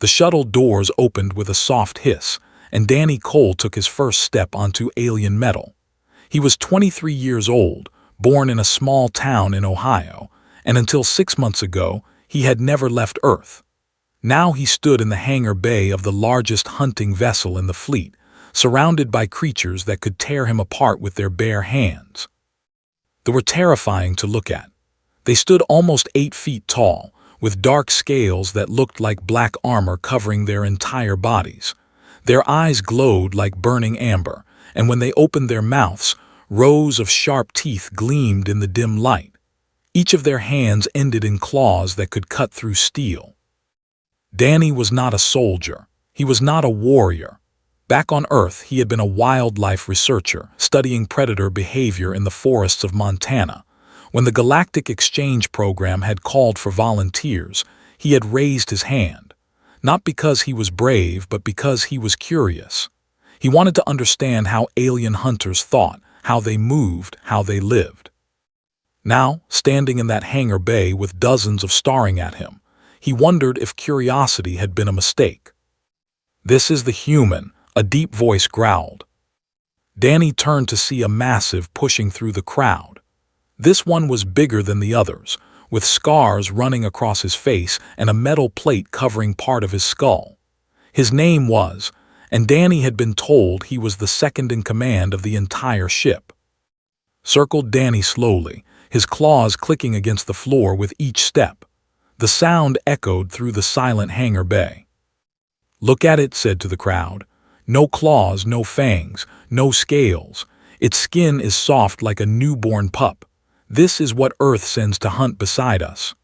The shuttle doors opened with a soft hiss, and Danny Cole took his first step onto alien metal. He was 23 years old, born in a small town in Ohio, and until 6 months ago, he had never left Earth. Now he stood in the hangar bay of the largest hunting vessel in the fleet, surrounded by creatures that could tear him apart with their bare hands. They were terrifying to look at. They stood almost 8 feet tall, with dark scales that looked like black armor covering their entire bodies. Their eyes glowed like burning amber, and when they opened their mouths, rows of sharp teeth gleamed in the dim light. Each of their hands ended in claws that could cut through steel. Danny was not a soldier. He was not a warrior. Back on Earth, he had been a wildlife researcher, studying predator behavior in the forests of Montana. When the Galactic Exchange Program had called for volunteers, he had raised his hand. Not because he was brave, but because he was curious. He wanted to understand how alien hunters thought, how they moved, how they lived. Now, standing in that hangar bay with dozens of staring at him, he wondered if curiosity had been a mistake. "This is the human," a deep voice growled. Danny turned to see a massive pushing through the crowd. This one was bigger than the others, with scars running across his face and a metal plate covering part of his skull. His name was, and Danny had been told he was the second in command of the entire ship. Circled Danny slowly, his claws clicking against the floor with each step. The sound echoed through the silent hangar bay. "Look at it," said to the crowd. "No claws, no fangs, no scales. Its skin is soft like a newborn pup. This is what Earth sends to hunt beside us."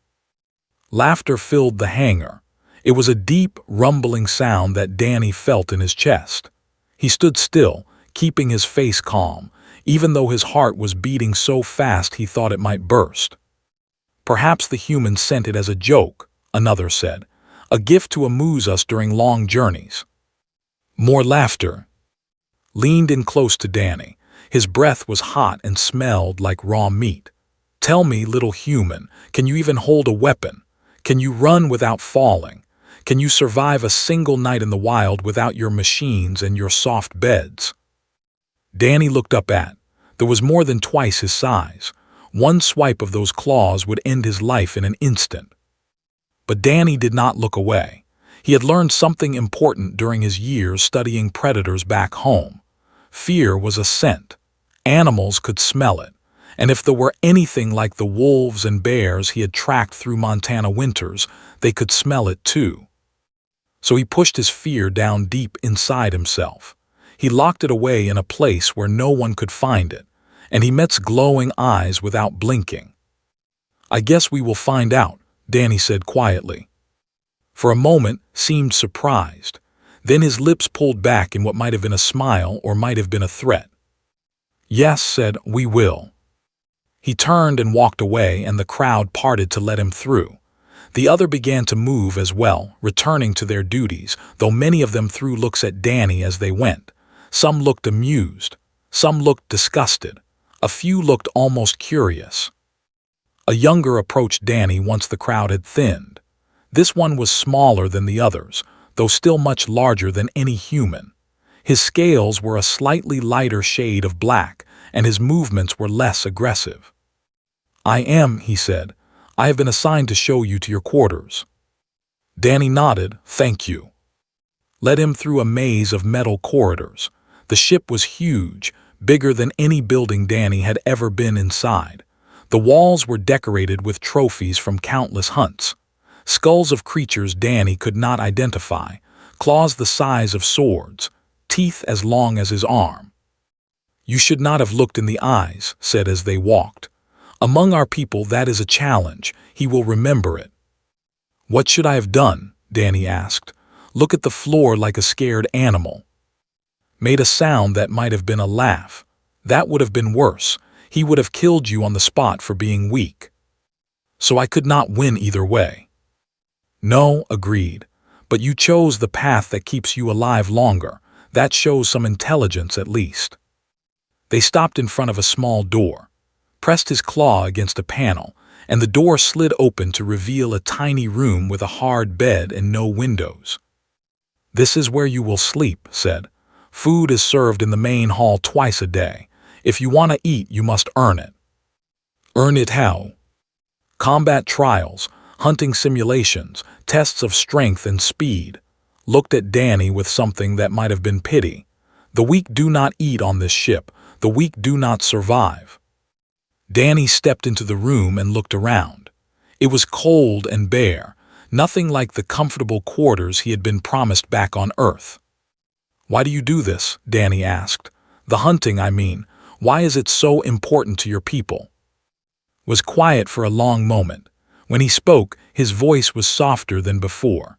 Laughter filled the hangar. It was a deep, rumbling sound that Danny felt in his chest. He stood still, keeping his face calm, even though his heart was beating so fast he thought it might burst. "Perhaps the humans sent it as a joke," another said. "A gift to amuse us during long journeys." More laughter. Leaned in close to Danny. His breath was hot and smelled like raw meat. "Tell me, little human, can you even hold a weapon? Can you run without falling? Can you survive a single night in the wild without your machines and your soft beds?" Danny looked up at. There was more than twice his size. One swipe of those claws would end his life in an instant. But Danny did not look away. He had learned something important during his years studying predators back home. Fear was a scent. Animals could smell it. And if there were anything like the wolves and bears he had tracked through Montana winters, they could smell it too. So he pushed his fear down deep inside himself. He locked it away in a place where no one could find it, and he met glowing eyes without blinking. "I guess we will find out," Danny said quietly. For a moment, seemed surprised. Then his lips pulled back in what might have been a smile or might have been a threat. "Yes," said, "we will." He turned and walked away, and the crowd parted to let him through. The other began to move as well, returning to their duties, though many of them threw looks at Danny as they went. Some looked amused. Some looked disgusted. A few looked almost curious. A younger approached Danny once the crowd had thinned. This one was smaller than the others, though still much larger than any human. His scales were a slightly lighter shade of black, and his movements were less aggressive. "I am," he said. "I have been assigned to show you to your quarters." Danny nodded, "Thank you." Led him through a maze of metal corridors. The ship was huge, bigger than any building Danny had ever been inside. The walls were decorated with trophies from countless hunts. Skulls of creatures Danny could not identify, claws the size of swords, teeth as long as his arm. "You should not have looked in the eyes," said as they walked. "Among our people that is a challenge. He will remember it." "What should I have done?" Danny asked. "Look at the floor like a scared animal." Made a sound that might have been a laugh. That would have been worse. He would have killed you on the spot for being weak. So I could not win either way. "No," agreed. "But you chose the path that keeps you alive longer. That shows some intelligence at least." They stopped in front of a small door. Pressed his claw against a panel, and the door slid open to reveal a tiny room with a hard bed and no windows. "This is where you will sleep," said. "Food is served in the main hall twice a day. If you want to eat, you must earn it." "Earn it how?" "Combat trials, hunting simulations, tests of strength and speed." Looked at Danny with something that might have been pity. "The weak do not eat on this ship. The weak do not survive." Danny stepped into the room and looked around. It was cold and bare, nothing like the comfortable quarters he had been promised back on Earth. "Why do you do this?" Danny asked. "The hunting, I mean. Why is it so important to your people?" Was quiet for a long moment. When he spoke, his voice was softer than before.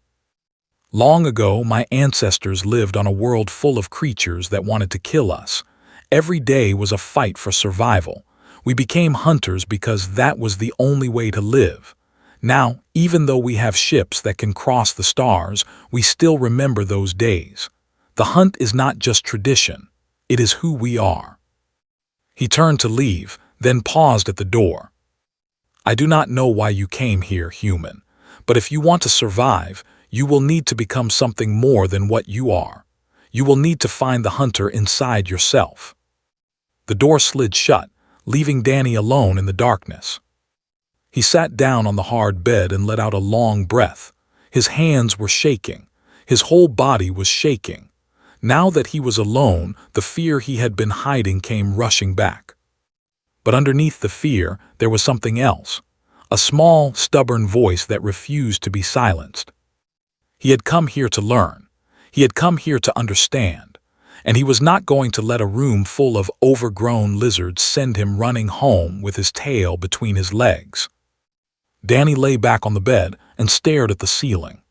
"Long ago, my ancestors lived on a world full of creatures that wanted to kill us. Every day was a fight for survival. We became hunters because that was the only way to live. Now, even though we have ships that can cross the stars, we still remember those days. The hunt is not just tradition. It is who we are." He turned to leave, then paused at the door. "I do not know why you came here, human, but if you want to survive, you will need to become something more than what you are. You will need to find the hunter inside yourself." The door slid shut, leaving Danny alone in the darkness. He sat down on the hard bed and let out a long breath. His hands were shaking. His whole body was shaking. Now that he was alone, the fear he had been hiding came rushing back. But underneath the fear, there was something else. A small, stubborn voice that refused to be silenced. He had come here to learn. He had come here to understand. And he was not going to let a room full of overgrown lizards send him running home with his tail between his legs. Danny lay back on the bed and stared at the ceiling.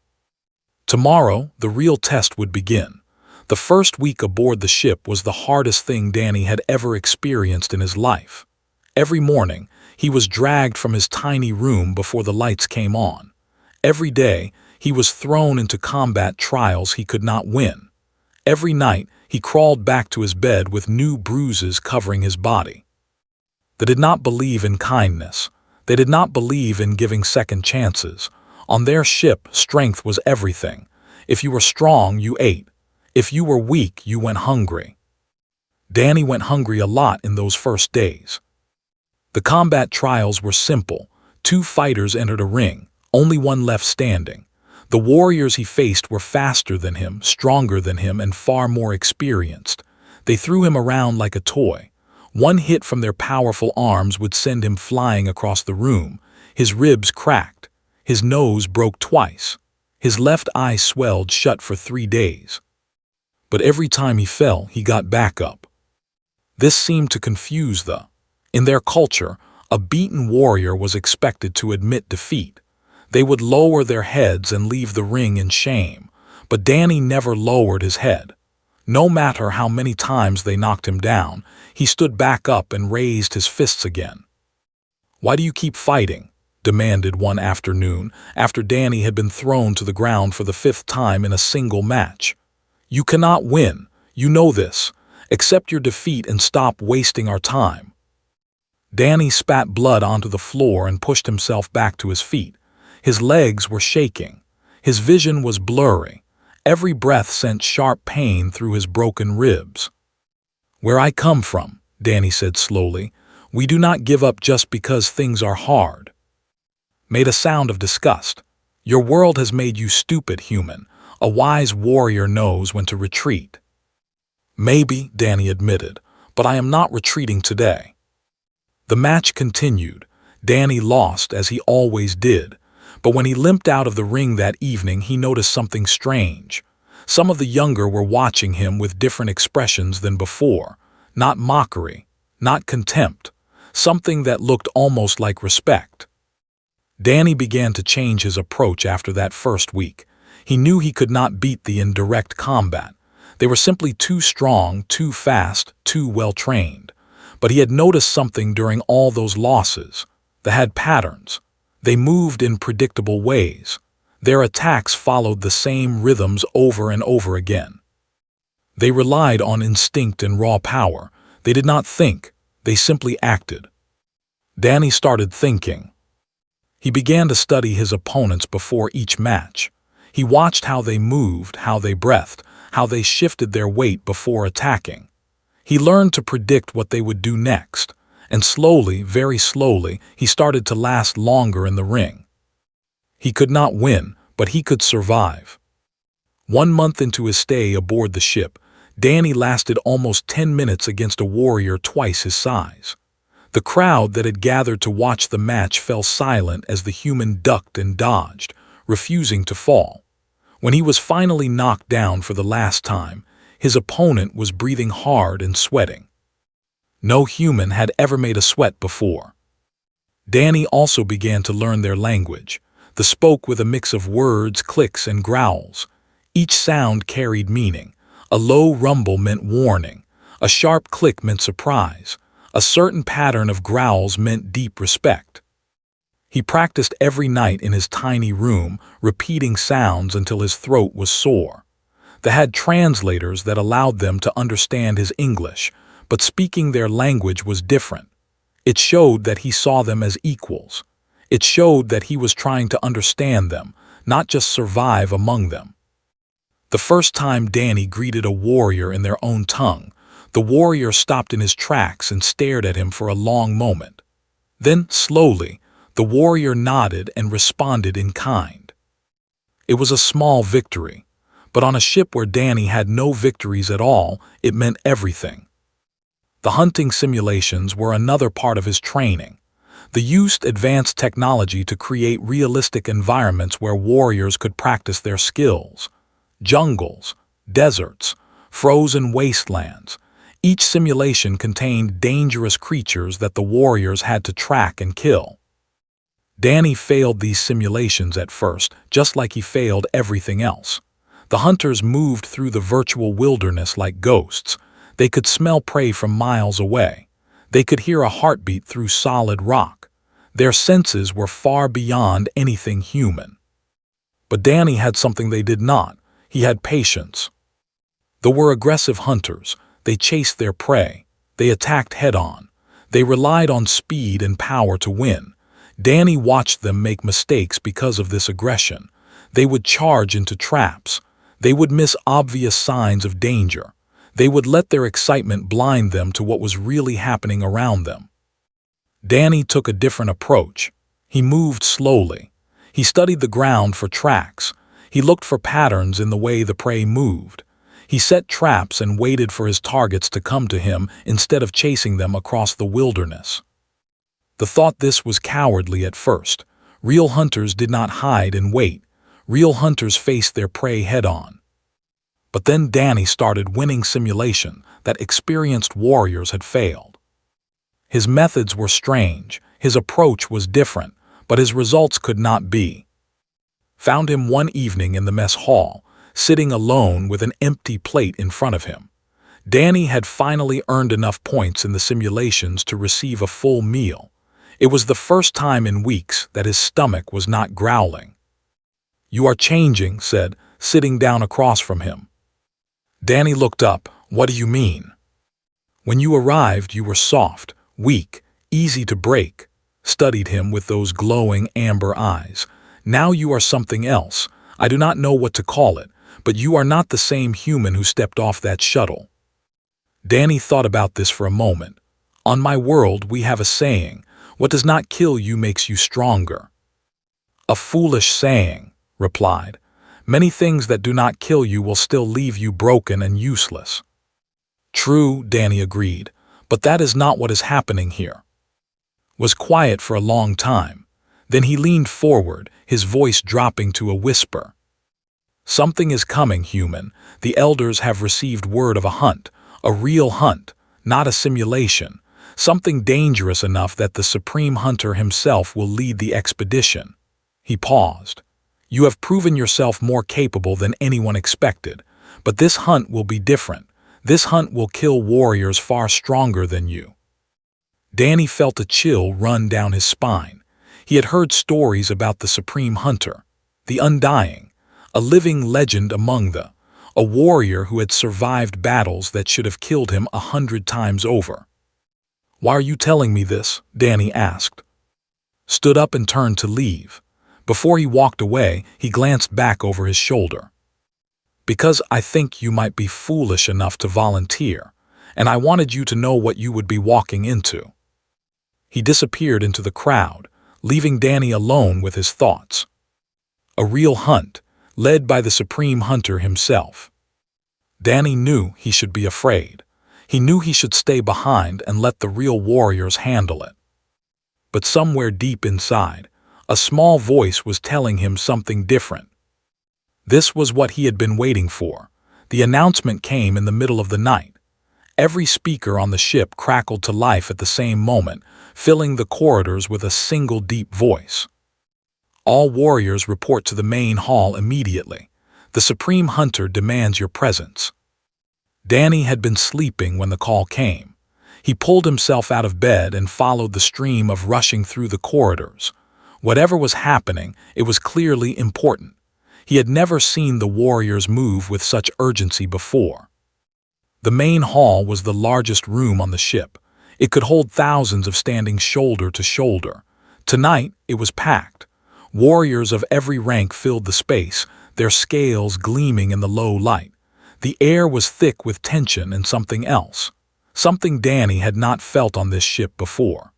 Tomorrow, the real test would begin. The first week aboard the ship was the hardest thing Danny had ever experienced in his life. Every morning, he was dragged from his tiny room before the lights came on. Every day, he was thrown into combat trials he could not win. Every night, he crawled back to his bed with new bruises covering his body. They did not believe in kindness. They did not believe in giving second chances. On their ship, strength was everything. If you were strong, you ate. If you were weak, you went hungry. Danny went hungry a lot in those first days. The combat trials were simple. 2 fighters entered a ring, only one left standing. The warriors he faced were faster than him, stronger than him, and far more experienced. They threw him around like a toy. One hit from their powerful arms would send him flying across the room. His ribs cracked. His nose broke twice. His left eye swelled shut for 3 days. But every time he fell, he got back up. This seemed to confuse the. In their culture, a beaten warrior was expected to admit defeat. They would lower their heads and leave the ring in shame, but Danny never lowered his head. No matter how many times they knocked him down, he stood back up and raised his fists again. "Why do you keep fighting?" demanded one afternoon, after Danny had been thrown to the ground for the 5th time in a single match. "You cannot win. You know this. Accept your defeat and stop wasting our time." Danny spat blood onto the floor and pushed himself back to his feet. His legs were shaking. His vision was blurry. Every breath sent sharp pain through his broken ribs. "Where I come from," Danny said slowly, "we do not give up just because things are hard." Made a sound of disgust. "Your world has made you stupid, human. A wise warrior knows when to retreat." "Maybe," Danny admitted, "but I am not retreating today." The match continued. Danny lost, as he always did. But when he limped out of the ring that evening, he noticed something strange. Some of the younger were watching him with different expressions than before. Not mockery, not contempt. Something that looked almost like respect. Danny began to change his approach after that first week. He knew he could not beat the in direct combat. They were simply too strong, too fast, too well-trained. But he had noticed something during all those losses. They had patterns. They moved in predictable ways. Their attacks followed the same rhythms over and over again. They relied on instinct and raw power. They did not think. They simply acted. Danny started thinking. He began to study his opponents before each match. He watched how they moved, how they breathed, how they shifted their weight before attacking. He learned to predict what they would do next, and slowly, very slowly, he started to last longer in the ring. He could not win, but he could survive. 1 month into his stay aboard the ship, Danny lasted almost 10 minutes against a warrior twice his size. The crowd that had gathered to watch the match fell silent as the human ducked and dodged, refusing to fall. When he was finally knocked down for the last time, his opponent was breathing hard and sweating. No human had ever made a sweat before. Danny also began to learn their language. They spoke with a mix of words, clicks, and growls. Each sound carried meaning. A low rumble meant warning. A sharp click meant surprise. A certain pattern of growls meant deep respect. He practiced every night in his tiny room, repeating sounds until his throat was sore. They had translators that allowed them to understand his English, but speaking their language was different. It showed that he saw them as equals. It showed that he was trying to understand them, not just survive among them. The first time Danny greeted a warrior in their own tongue, the warrior stopped in his tracks and stared at him for a long moment. Then, slowly, the warrior nodded and responded in kind. It was a small victory, but on a ship where Danny had no victories at all, it meant everything. The hunting simulations were another part of his training. They used advanced technology to create realistic environments where warriors could practice their skills. Jungles, deserts, frozen wastelands. Each simulation contained dangerous creatures that the warriors had to track and kill. Danny failed these simulations at first, just like he failed everything else. The hunters moved through the virtual wilderness like ghosts. They could smell prey from miles away. They could hear a heartbeat through solid rock. Their senses were far beyond anything human. But Danny had something they did not. He had patience. They were aggressive hunters. They chased their prey. They attacked head-on. They relied on speed and power to win. Danny watched them make mistakes because of this aggression. They would charge into traps. They would miss obvious signs of danger. They would let their excitement blind them to what was really happening around them. Danny took a different approach. He moved slowly. He studied the ground for tracks. He looked for patterns in the way the prey moved. He set traps and waited for his targets to come to him instead of chasing them across the wilderness. The thought this was cowardly at first. Real hunters did not hide and wait. Real hunters faced their prey head-on. But then Danny started winning simulation that experienced warriors had failed. His methods were strange, his approach was different, but his results could not be. Found him one evening in the mess hall, sitting alone with an empty plate in front of him. Danny had finally earned enough points in the simulations to receive a full meal. It was the first time in weeks that his stomach was not growling. "You are changing," said, sitting down across from him. Danny looked up. "What do you mean?" "When you arrived, you were soft, weak, easy to break." Studied him with those glowing amber eyes. "Now you are something else. I do not know what to call it, but you are not the same human who stepped off that shuttle." Danny thought about this for a moment. On my world, we have a saying, "What does not kill you makes you stronger." "A foolish saying," replied. "Many things that do not kill you will still leave you broken and useless." "True," Danny agreed, "but that is not what is happening here." Was quiet for a long time. Then he leaned forward, his voice dropping to a whisper. "Something is coming, human. The elders have received word of a hunt, a real hunt, not a simulation. Something dangerous enough that the Supreme Hunter himself will lead the expedition." He paused. "You have proven yourself more capable than anyone expected, but this hunt will be different. This hunt will kill warriors far stronger than you." Danny felt a chill run down his spine. He had heard stories about the Supreme Hunter, the Undying, a living legend among a warrior who had survived battles that should have killed him 100 times over. "Why are you telling me this?" Danny asked. Stood up and turned to leave. Before he walked away, he glanced back over his shoulder. "Because I think you might be foolish enough to volunteer, and I wanted you to know what you would be walking into." He disappeared into the crowd, leaving Danny alone with his thoughts. A real hunt, led by the Supreme Hunter himself. Danny knew he should be afraid. He knew he should stay behind and let the real warriors handle it. But somewhere deep inside, a small voice was telling him something different. This was what he had been waiting for. The announcement came in the middle of the night. Every speaker on the ship crackled to life at the same moment, filling the corridors with a single deep voice. "All warriors report to the main hall immediately. The Supreme Hunter demands your presence." Danny had been sleeping when the call came. He pulled himself out of bed and followed the stream of rushing through the corridors. Whatever was happening, it was clearly important. He had never seen the warriors move with such urgency before. The main hall was the largest room on the ship. It could hold thousands of standing shoulder to shoulder. Tonight, it was packed. Warriors of every rank filled the space, their scales gleaming in the low light. The air was thick with tension and something else. Something Danny had not felt on this ship before.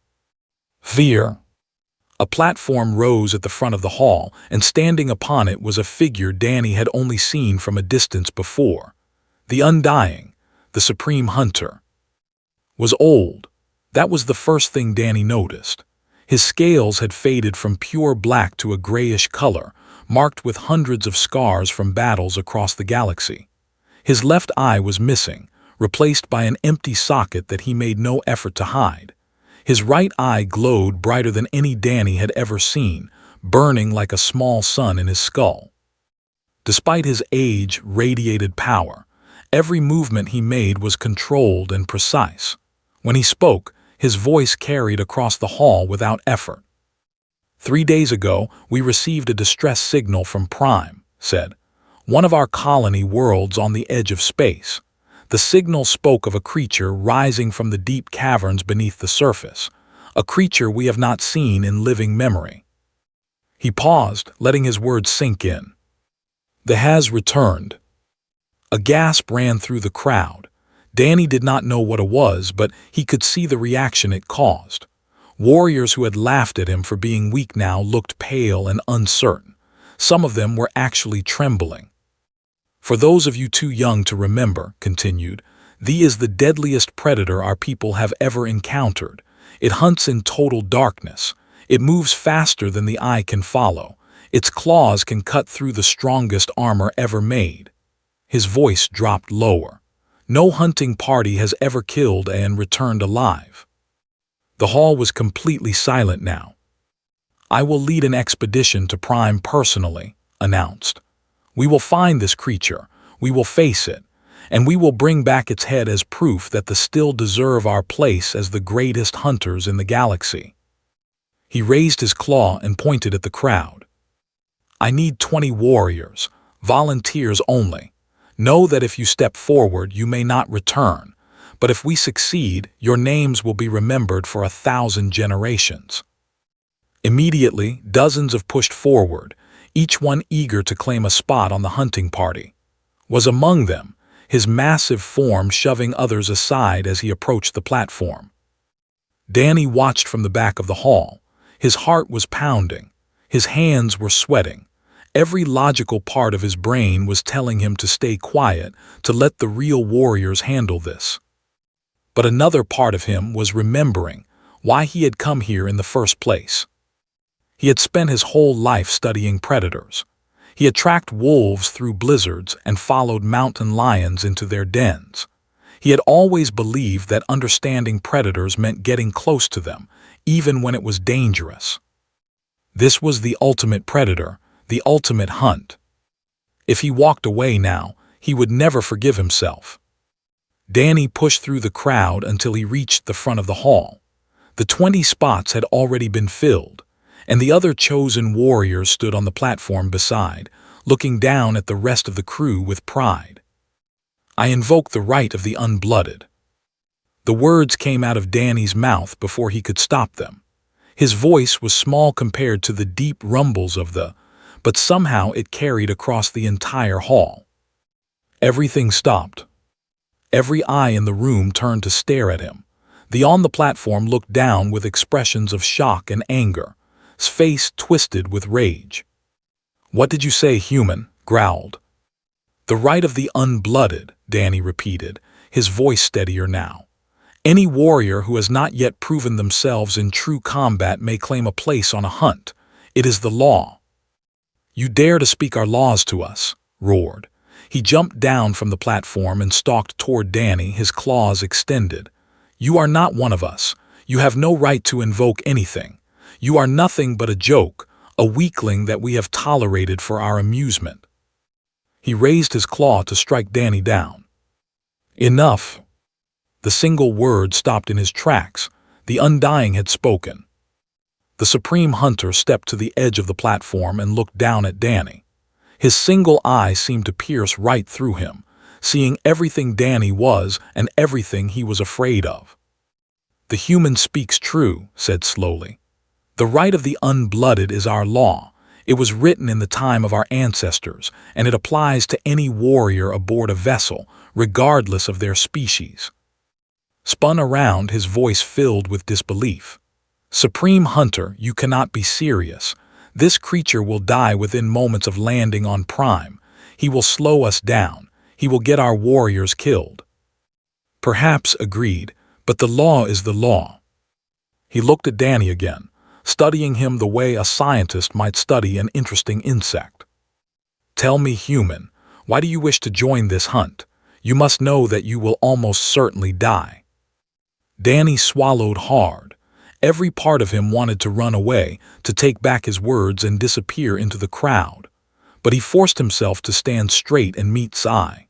Fear. A platform rose at the front of the hall, and standing upon it was a figure Danny had only seen from a distance before. The Undying, the Supreme Hunter. Was old. That was the first thing Danny noticed. His scales had faded from pure black to a grayish color, marked with hundreds of scars from battles across the galaxy. His left eye was missing, replaced by an empty socket that he made no effort to hide. His right eye glowed brighter than any Danny had ever seen, burning like a small sun in his skull. Despite his age radiated power, every movement he made was controlled and precise. When he spoke, his voice carried across the hall without effort. 3 days ago, we received a distress signal from Prime, said. One of our colony worlds on the edge of space. The signal spoke of a creature rising from the deep caverns beneath the surface, a creature we have not seen in living memory. He paused, letting his words sink in. The has returned. A gasp ran through the crowd. Danny did not know what it was, but he could see the reaction it caused. Warriors who had laughed at him for being weak now looked pale and uncertain. Some of them were actually trembling. For those of you too young to remember, continued, "Thee is the deadliest predator our people have ever encountered. It hunts in total darkness. It moves faster than the eye can follow. Its claws can cut through the strongest armor ever made." His voice dropped lower. No hunting party has ever killed and returned alive. The hall was completely silent now. "I will lead an expedition to Prime personally," announced. "We will find this creature, we will face it, and we will bring back its head as proof that they still deserve our place as the greatest hunters in the galaxy." He raised his claw and pointed at the crowd. "I need 20 warriors, volunteers only. Know that if you step forward, you may not return, but if we succeed, your names will be remembered for 1,000 generations." Immediately, dozens have pushed forward, each one eager to claim a spot on the hunting party. Was among them, his massive form shoving others aside as he approached the platform. Danny watched from the back of the hall. His heart was pounding. His hands were sweating. Every logical part of his brain was telling him to stay quiet, to let the real warriors handle this. But another part of him was remembering why he had come here in the first place. He had spent his whole life studying predators. He had tracked wolves through blizzards and followed mountain lions into their dens. He had always believed that understanding predators meant getting close to them, even when it was dangerous. This was the ultimate predator, the ultimate hunt. If he walked away now, he would never forgive himself. Danny pushed through the crowd until he reached the front of the hall. The 20 spots had already been filled, and the other chosen warriors stood on the platform beside, looking down at the rest of the crew with pride. "I invoke the right of the unblooded." The words came out of Danny's mouth before he could stop them. His voice was small compared to the deep rumbles of but somehow it carried across the entire hall. Everything stopped. Every eye in the room turned to stare at him. The on the platform looked down with expressions of shock and anger, his face twisted with rage. "What did you say, human?" growled. "The right of the unblooded," Danny repeated, his voice steadier now. "Any warrior who has not yet proven themselves in true combat may claim a place on a hunt. It is the law." "You dare to speak our laws to us?" roared. He jumped down from the platform and stalked toward Danny, his claws extended. "You are not one of us. You have no right to invoke anything. You are nothing but a joke, a weakling that we have tolerated for our amusement." He raised his claw to strike Danny down. "Enough." The single word stopped in his tracks. The Undying had spoken. The Supreme Hunter stepped to the edge of the platform and looked down at Danny. His single eye seemed to pierce right through him, seeing everything Danny was and everything he was afraid of. "The human speaks true," said slowly. "The right of the unblooded is our law. It was written in the time of our ancestors, and it applies to any warrior aboard a vessel, regardless of their species." Spun around, his voice filled with disbelief. "Supreme Hunter, you cannot be serious. This creature will die within moments of landing on Prime. He will slow us down. He will get our warriors killed." "Perhaps," agreed, "but the law is the law." He looked at Danny again, studying him the way a scientist might study an interesting insect. "Tell me, human, why do you wish to join this hunt? You must know that you will almost certainly die." Danny swallowed hard. Every part of him wanted to run away, to take back his words and disappear into the crowd. But he forced himself to stand straight and meet Sci.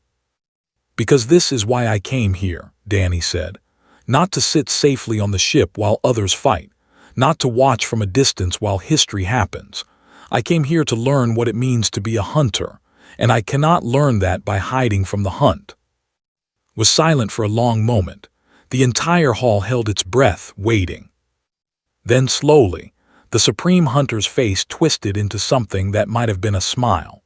"Because this is why I came here," Danny said. "Not to sit safely on the ship while others fight. Not to watch from a distance while history happens. I came here to learn what it means to be a hunter, and I cannot learn that by hiding from the hunt." Was silent for a long moment. The entire hall held its breath, waiting. Then slowly, the Supreme Hunter's face twisted into something that might have been a smile.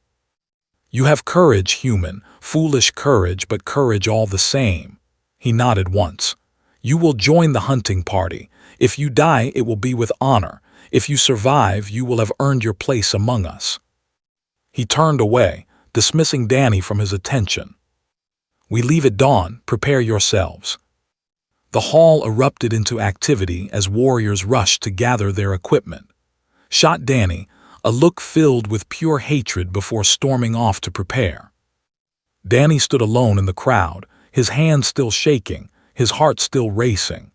"You have courage, human, foolish courage, but courage all the same." He nodded once. "You will join the hunting party. If you die, it will be with honor. If you survive, you will have earned your place among us." He turned away, dismissing Danny from his attention. "We leave at dawn. Prepare yourselves." The hall erupted into activity as warriors rushed to gather their equipment. Shot Danny, a look filled with pure hatred before storming off to prepare. Danny stood alone in the crowd, his hands still shaking, his heart still racing.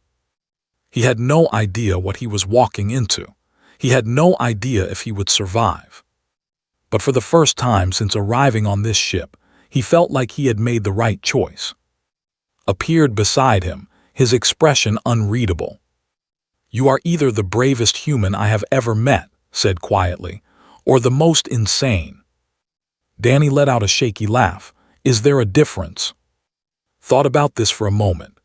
He had no idea what he was walking into. He had no idea if he would survive. But for the first time since arriving on this ship, he felt like he had made the right choice. Appeared beside him, his expression unreadable. "You are either the bravest human I have ever met," said quietly, "or the most insane." Danny let out a shaky laugh. "Is there a difference?" Thought about this for a moment.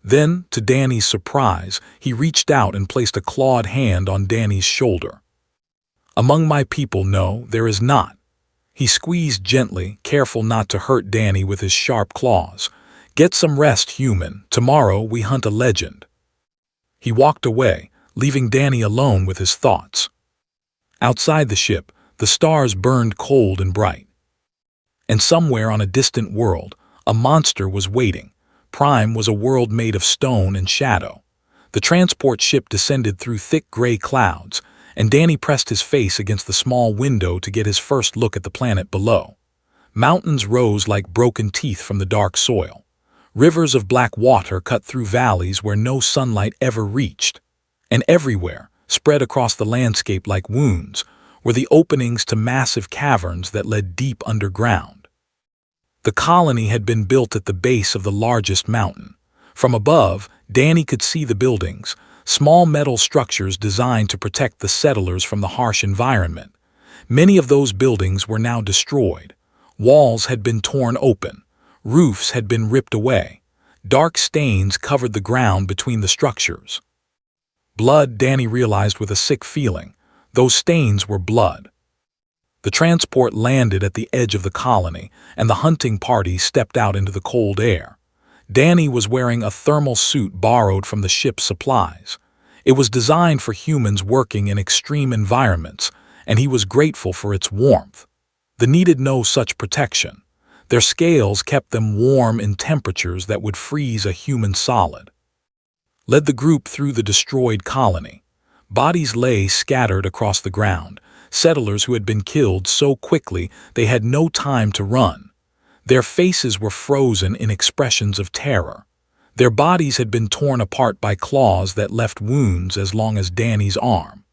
Then, to Danny's surprise, he reached out and placed a clawed hand on Danny's shoulder. "Among my people, no, there is not." He squeezed gently, careful not to hurt Danny with his sharp claws. "Get some rest, human. Tomorrow we hunt a legend." He walked away, leaving Danny alone with his thoughts. Outside the ship, the stars burned cold and bright. And somewhere on a distant world, a monster was waiting. Prime was a world made of stone and shadow. The transport ship descended through thick gray clouds, and Danny pressed his face against the small window to get his first look at the planet below. Mountains rose like broken teeth from the dark soil. Rivers of black water cut through valleys where no sunlight ever reached. And everywhere, spread across the landscape like wounds, were the openings to massive caverns that led deep underground. The colony had been built at the base of the largest mountain. From above, Danny could see the buildings, small metal structures designed to protect the settlers from the harsh environment. Many of those buildings were now destroyed. Walls had been torn open. Roofs had been ripped away. Dark stains covered the ground between the structures. Blood, Danny realized with a sick feeling. Those stains were blood. The transport landed at the edge of the colony, and the hunting party stepped out into the cold air. Danny was wearing a thermal suit borrowed from the ship's supplies. It was designed for humans working in extreme environments, and he was grateful for its warmth. They needed no such protection. Their scales kept them warm in temperatures that would freeze a human solid. Led the group through the destroyed colony. Bodies lay scattered across the ground, settlers who had been killed so quickly they had no time to run. Their faces were frozen in expressions of terror. Their bodies had been torn apart by claws that left wounds as long as Danny's arm.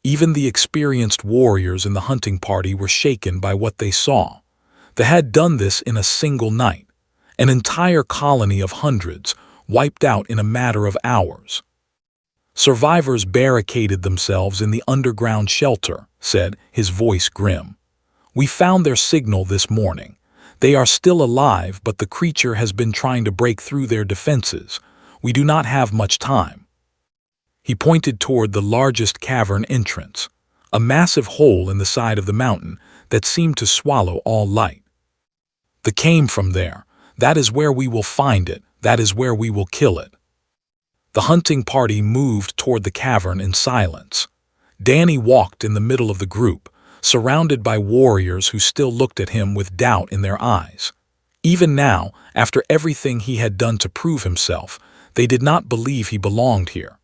Even the experienced warriors in the hunting party were shaken by what they saw. They had done this in a single night. An entire colony of hundreds, wiped out in a matter of hours. Survivors barricaded themselves in the underground shelter, said, his voice grim. We found their signal this morning. They are still alive, but the creature has been trying to break through their defenses. We do not have much time. He pointed toward the largest cavern entrance, a massive hole in the side of the mountain that seemed to swallow all light. They came from there. That is where we will find it. That is where we will kill it. The hunting party moved toward the cavern in silence. Danny walked in the middle of the group, surrounded by warriors who still looked at him with doubt in their eyes. Even now, after everything he had done to prove himself, they did not believe he belonged here.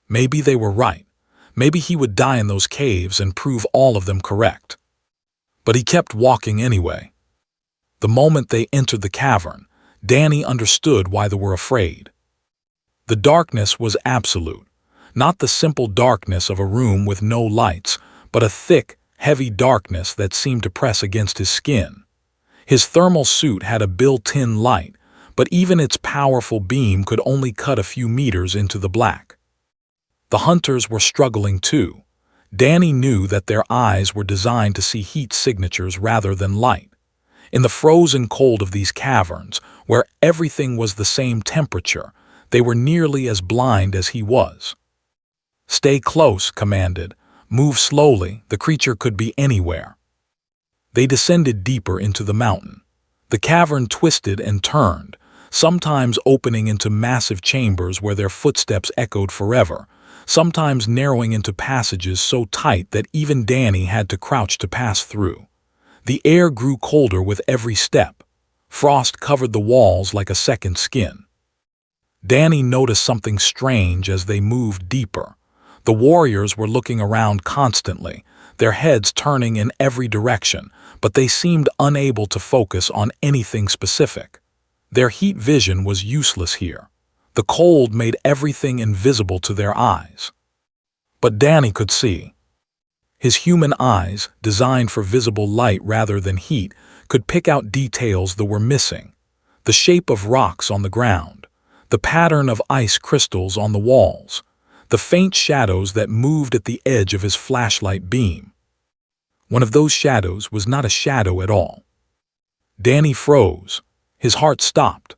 Maybe they were right. Maybe he would die in those caves and prove all of them correct. But he kept walking anyway. The moment they entered the cavern, Danny understood why they were afraid. The darkness was absolute, not the simple darkness of a room with no lights, but a thick, heavy darkness that seemed to press against his skin. His thermal suit had a built-in light, but even its powerful beam could only cut a few meters into the black. The hunters were struggling too. Danny knew that their eyes were designed to see heat signatures rather than light. In the frozen cold of these caverns, where everything was the same temperature, they were nearly as blind as he was. Stay close, commanded. Move slowly, the creature could be anywhere. They descended deeper into the mountain. The cavern twisted and turned, sometimes opening into massive chambers where their footsteps echoed forever, sometimes narrowing into passages so tight that even Danny had to crouch to pass through. The air grew colder with every step. Frost covered the walls like a second skin. Danny noticed something strange as they moved deeper. The warriors were looking around constantly, their heads turning in every direction, but they seemed unable to focus on anything specific. Their heat vision was useless here. The cold made everything invisible to their eyes. But Danny could see. His human eyes, designed for visible light rather than heat, could pick out details that were missing. The shape of rocks on the ground, the pattern of ice crystals on the walls, the faint shadows that moved at the edge of his flashlight beam. One of those shadows was not a shadow at all. Danny froze. His heart stopped.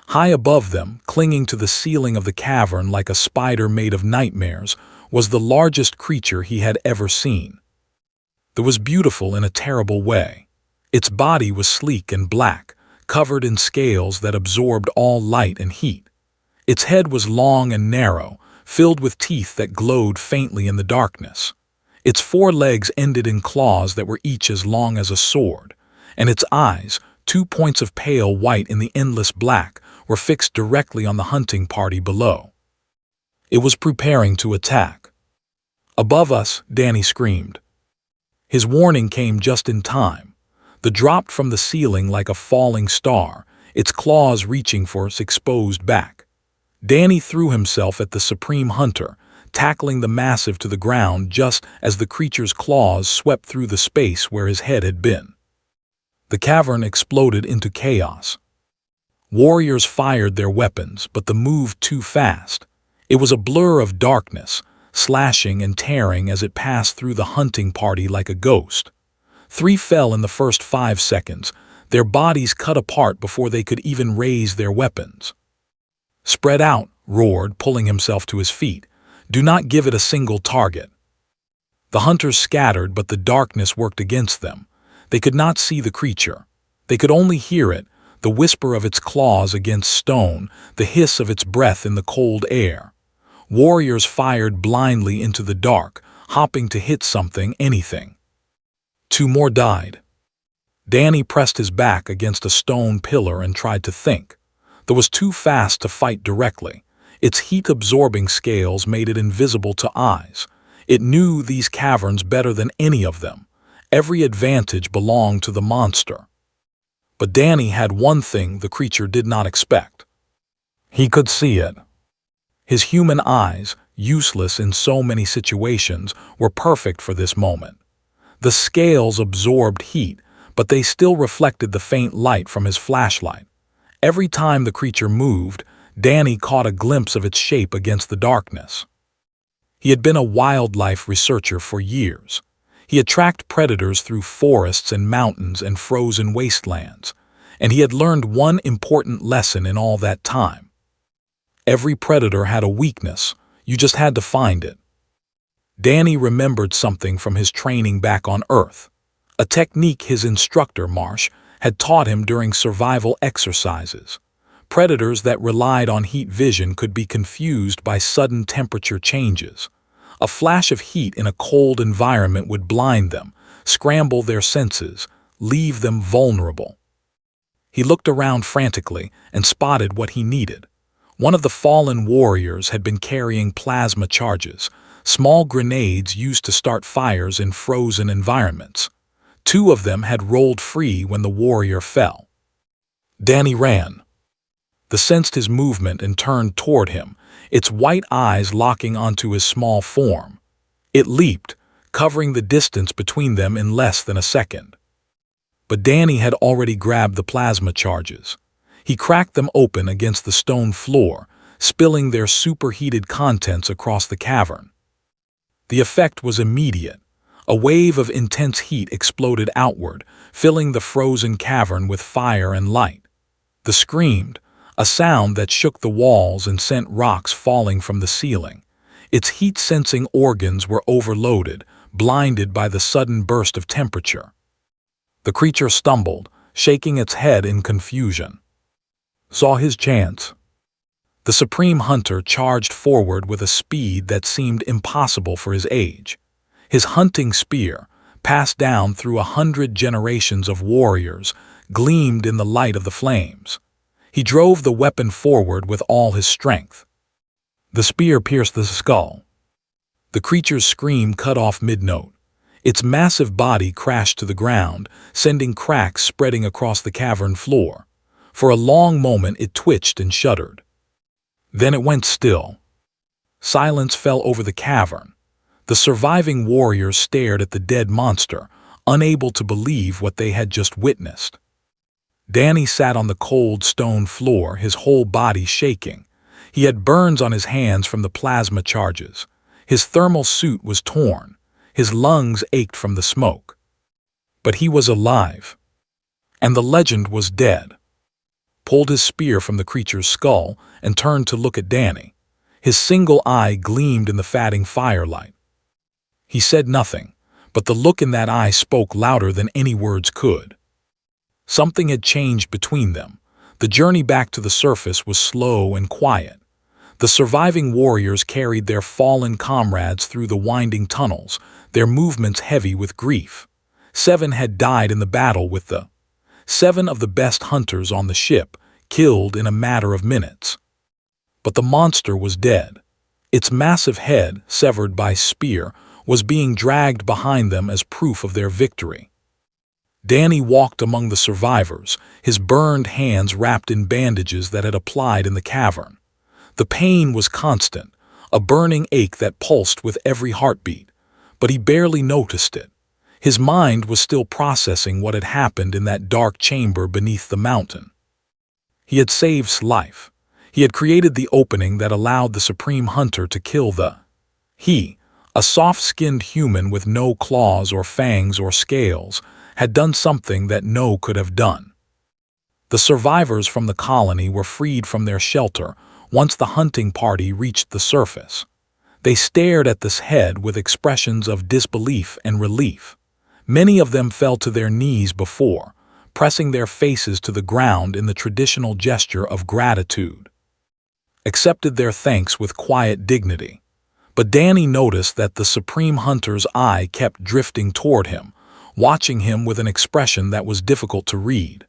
High above them, clinging to the ceiling of the cavern like a spider made of nightmares, was the largest creature he had ever seen. It was beautiful in a terrible way. Its body was sleek and black, covered in scales that absorbed all light and heat. Its head was long and narrow, filled with teeth that glowed faintly in the darkness. Its four legs ended in claws that were each as long as a sword, and its eyes, 2 points of pale white in the endless black, were fixed directly on the hunting party below. It was preparing to attack. Above us, Danny screamed. His warning came just in time. It dropped from the ceiling like a falling star, its claws reaching for its exposed back. Danny threw himself at the supreme hunter, tackling the massive to the ground just as the creature's claws swept through the space where his head had been. The cavern exploded into chaos. Warriors fired their weapons, but they moved too fast. It was a blur of darkness, slashing and tearing as it passed through the hunting party like a ghost. 3 fell in the first 5 seconds, their bodies cut apart before they could even raise their weapons. Spread out, roared, pulling himself to his feet. Do not give it a single target. The hunters scattered, but the darkness worked against them. They could not see the creature. They could only hear it, the whisper of its claws against stone, the hiss of its breath in the cold air. Warriors fired blindly into the dark, hopping to hit something, anything. 2 more died. Danny pressed his back against a stone pillar and tried to think. Though was too fast to fight directly. Its heat-absorbing scales made it invisible to eyes. It knew these caverns better than any of them. Every advantage belonged to the monster. But Danny had one thing the creature did not expect. He could see it. His human eyes, useless in so many situations, were perfect for this moment. The scales absorbed heat, but they still reflected the faint light from his flashlight. Every time the creature moved, Danny caught a glimpse of its shape against the darkness. He had been a wildlife researcher for years. He had tracked predators through forests and mountains and frozen wastelands, and he had learned one important lesson in all that time. Every predator had a weakness, you just had to find it. Danny remembered something from his training back on Earth, a technique his instructor, Marsh, had taught him during survival exercises. Predators that relied on heat vision could be confused by sudden temperature changes. A flash of heat in a cold environment would blind them, scramble their senses, leave them vulnerable. He looked around frantically and spotted what he needed. One of the fallen warriors had been carrying plasma charges, small grenades used to start fires in frozen environments. 2 of them had rolled free when the warrior fell. Danny ran. The sensed his movement and turned toward him, its white eyes locking onto his small form. It leaped, covering the distance between them in less than a second. But Danny had already grabbed the plasma charges. He cracked them open against the stone floor, spilling their superheated contents across the cavern. The effect was immediate. A wave of intense heat exploded outward, filling the frozen cavern with fire and light. The screamed, a sound that shook the walls and sent rocks falling from the ceiling. Its heat-sensing organs were overloaded, blinded by the sudden burst of temperature. The creature stumbled, shaking its head in confusion. Saw his chance. The supreme hunter charged forward with a speed that seemed impossible for his age. His hunting spear, passed down through 100 generations of warriors, gleamed in the light of the flames. He drove the weapon forward with all his strength. The spear pierced the skull. The creature's scream cut off mid-note. Its massive body crashed to the ground, sending cracks spreading across the cavern floor. For a long moment it twitched and shuddered. Then it went still. Silence fell over the cavern. The surviving warriors stared at the dead monster, unable to believe what they had just witnessed. Danny sat on the cold stone floor, his whole body shaking. He had burns on his hands from the plasma charges. His thermal suit was torn. His lungs ached from the smoke. But he was alive. And the legend was dead. Pulled his spear from the creature's skull and turned to look at Danny. His single eye gleamed in the fading firelight. He said nothing, but the look in that eye spoke louder than any words could. Something had changed between them. The journey back to the surface was slow and quiet. The surviving warriors carried their fallen comrades through the winding tunnels, their movements heavy with grief. 7 had died in the battle with the 7 of the best hunters on the ship, killed in a matter of minutes. But the monster was dead. Its massive head, severed by spear, was being dragged behind them as proof of their victory. Danny walked among the survivors, his burned hands wrapped in bandages that had applied in the cavern. The pain was constant, a burning ache that pulsed with every heartbeat, but he barely noticed it. His mind was still processing what had happened in that dark chamber beneath the mountain. He had saved life. He had created the opening that allowed the Supreme Hunter to kill He, a soft-skinned human with no claws or fangs or scales, had done something that no could have done. The survivors from the colony were freed from their shelter once the hunting party reached the surface. They stared at this head with expressions of disbelief and relief. Many of them fell to their knees before, pressing their faces to the ground in the traditional gesture of gratitude. Accepted their thanks with quiet dignity. But Danny noticed that the Supreme Hunter's eye kept drifting toward him, watching him with an expression that was difficult to read.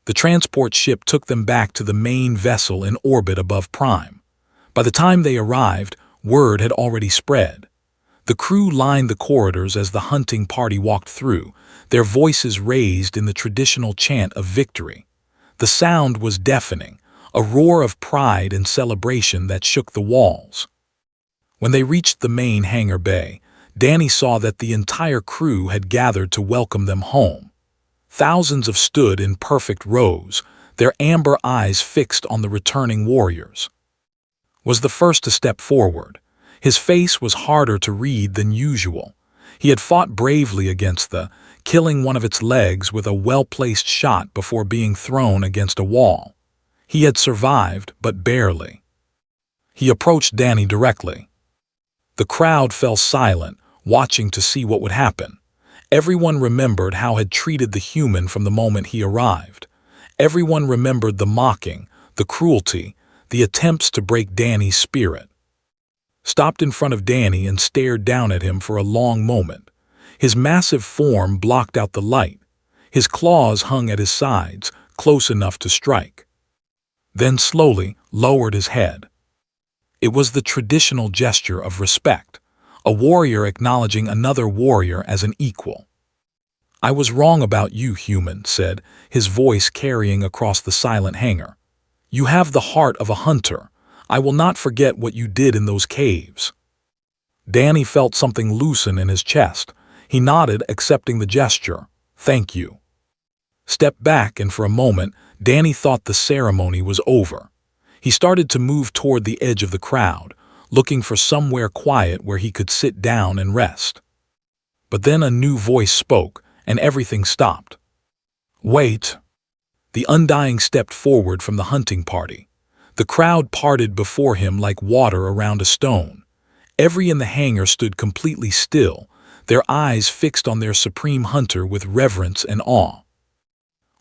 The transport ship took them back to the main vessel in orbit above Prime. By the time they arrived, word had already spread. The crew lined the corridors as the hunting party walked through, their voices raised in the traditional chant of victory. The sound was deafening, a roar of pride and celebration that shook the walls. When they reached the main hangar bay, Danny saw that the entire crew had gathered to welcome them home. Thousands of stood in perfect rows, their amber eyes fixed on the returning warriors. Was the first to step forward. His face was harder to read than usual. He had fought bravely against killing one of its legs with a well-placed shot before being thrown against a wall. He had survived, but barely. He approached Danny directly. The crowd fell silent, watching to see what would happen. Everyone remembered how had treated the human from the moment he arrived. Everyone remembered the mocking, the cruelty, the attempts to break Danny's spirit. Stopped in front of Danny and stared down at him for a long moment. His massive form blocked out the light. His claws hung at his sides, close enough to strike. Then slowly lowered his head. It was the traditional gesture of respect, a warrior acknowledging another warrior as an equal. "I was wrong about you, human," said, his voice carrying across the silent hangar. "You have the heart of a hunter. I will not forget what you did in those caves." Danny felt something loosen in his chest. He nodded, accepting the gesture. "Thank you." Stepped back, and for a moment, Danny thought the ceremony was over. He started to move toward the edge of the crowd, looking for somewhere quiet where he could sit down and rest. But then a new voice spoke, and everything stopped. "Wait." The Undying stepped forward from the hunting party. The crowd parted before him like water around a stone. Every in the hangar stood completely still, their eyes fixed on their supreme hunter with reverence and awe.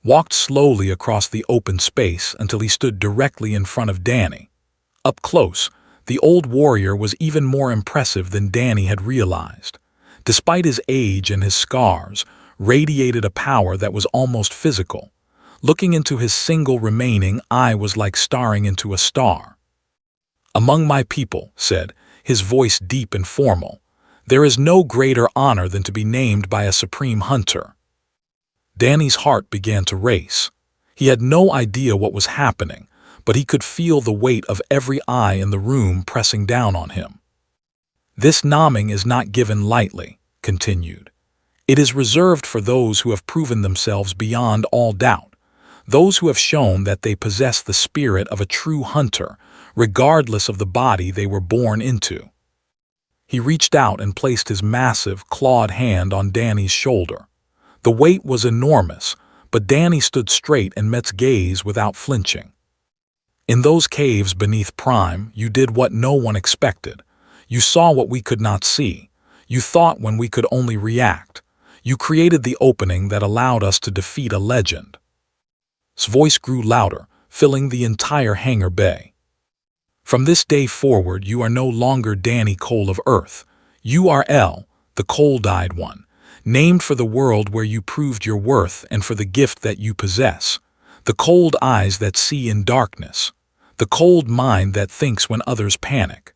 Walked slowly across the open space until he stood directly in front of Danny. Up close, the old warrior was even more impressive than Danny had realized. Despite his age and his scars, radiated a power that was almost physical. Looking into his single remaining eye was like staring into a star. "Among my people," said, his voice deep and formal, "there is no greater honor than to be named by a supreme hunter." Danny's heart began to race. He had no idea what was happening, but he could feel the weight of every eye in the room pressing down on him. "This naming is not given lightly," continued. "It is reserved for those who have proven themselves beyond all doubt, those who have shown that they possess the spirit of a true hunter, regardless of the body they were born into." He reached out and placed his massive, clawed hand on Danny's shoulder. The weight was enormous, but Danny stood straight and met's gaze without flinching. "In those caves beneath Prime, you did what no one expected. You saw what we could not see. You thought when we could only react. You created the opening that allowed us to defeat a legend." His voice grew louder, filling the entire hangar bay. "From this day forward, you are no longer Danny Cole of Earth. You are El, the cold-eyed one, named for the world where you proved your worth and for the gift that you possess, the cold eyes that see in darkness, the cold mind that thinks when others panic."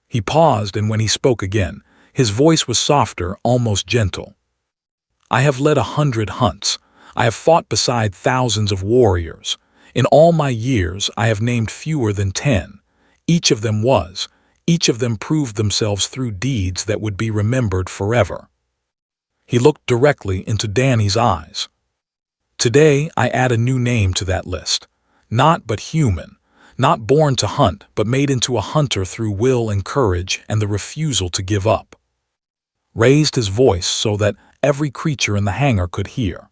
He paused, and when he spoke again, his voice was softer, almost gentle. "I have led 100 hunts. I have fought beside thousands of warriors. In all my years, I have named fewer than 10. Each of them proved themselves through deeds that would be remembered forever." He looked directly into Danny's eyes. "Today, I add a new name to that list. Not but human. Not born to hunt, but made into a hunter through will and courage and the refusal to give up." Raised his voice so that every creature in the hangar could hear.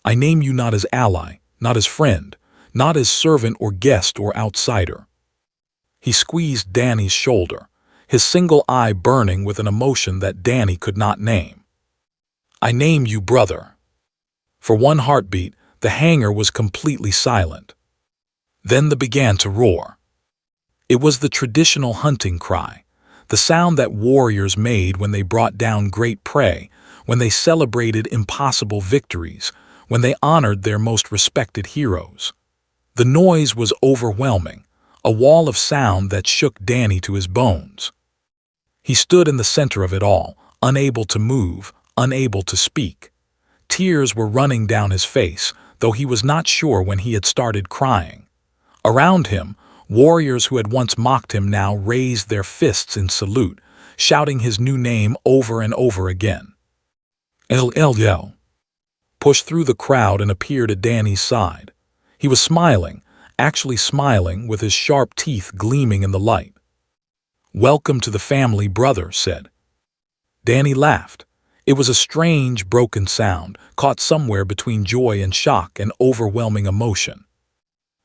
"I name you not as ally, not as friend, not as servant or guest or outsider." He squeezed Danny's shoulder. his single eye burning with an emotion that Danny could not name. "I name you brother." For one heartbeat, the hangar was completely silent. Then they began to roar. It was the traditional hunting cry, the sound that warriors made when they brought down great prey, when they celebrated impossible victories, when they honored their most respected heroes. The noise was overwhelming, a wall of sound that shook Danny to his bones. He stood in the center of it all, unable to move, unable to speak. Tears were running down his face, though he was not sure when he had started crying. Around him, warriors who had once mocked him now raised their fists in salute, shouting his new name over and over again. El pushed through the crowd and appeared at Danny's side. He was smiling, actually smiling, with his sharp teeth gleaming in the light. "Welcome to the family, brother," said. Danny laughed. It was a strange, broken sound, caught somewhere between joy and shock and overwhelming emotion.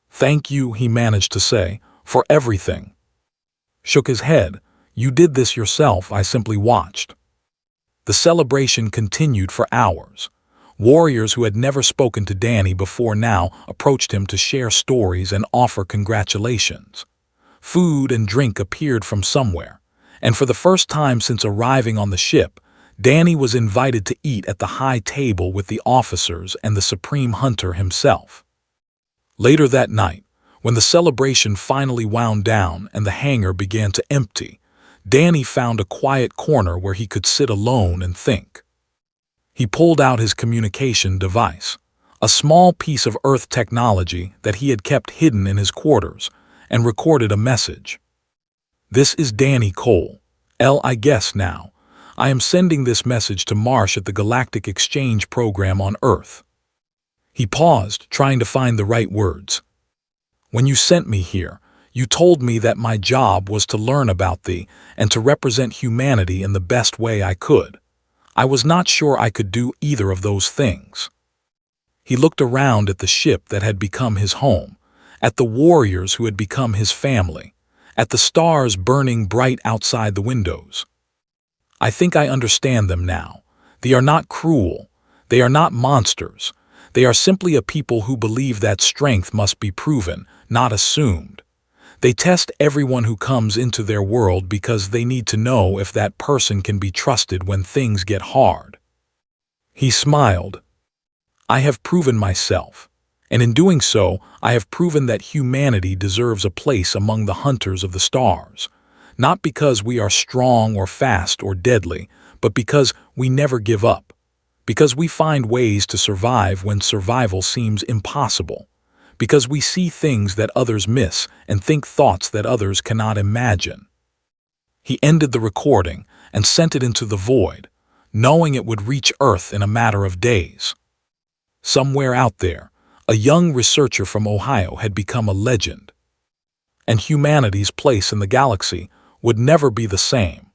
"Thank you," he managed to say, "for everything." Shook his head. "You did this yourself, I simply watched." The celebration continued for hours. Warriors who had never spoken to Danny before now approached him to share stories and offer congratulations. Food and drink appeared from somewhere, and for the first time since arriving on the ship, Danny was invited to eat at the high table with the officers and the Supreme Hunter himself. Later that night, when the celebration finally wound down and the hangar began to empty, Danny found a quiet corner where he could sit alone and think. He pulled out his communication device, a small piece of Earth technology that he had kept hidden in his quarters, and recorded a message. "This is Danny Cole. I guess now. I am sending this message to Marsh at the Galactic Exchange Program on Earth." He paused, trying to find the right words. "When you sent me here, you told me that my job was to learn about thee and to represent humanity in the best way I could. I was not sure I could do either of those things." He looked around at the ship that had become his home, at the warriors who had become his family, at the stars burning bright outside the windows. "I think I understand them now. They are not cruel. They are not monsters. They are simply a people who believe that strength must be proven, not assumed. They test everyone who comes into their world because they need to know if that person can be trusted when things get hard." He smiled. "I have proven myself, and in doing so, I have proven that humanity deserves a place among the hunters of the stars, not because we are strong or fast or deadly, but because we never give up. Because we find ways to survive when survival seems impossible. Because we see things that others miss and think thoughts that others cannot imagine." He ended the recording and sent it into the void, knowing it would reach Earth in a matter of days. Somewhere out there, a young researcher from Ohio had become a legend. And humanity's place in the galaxy would never be the same.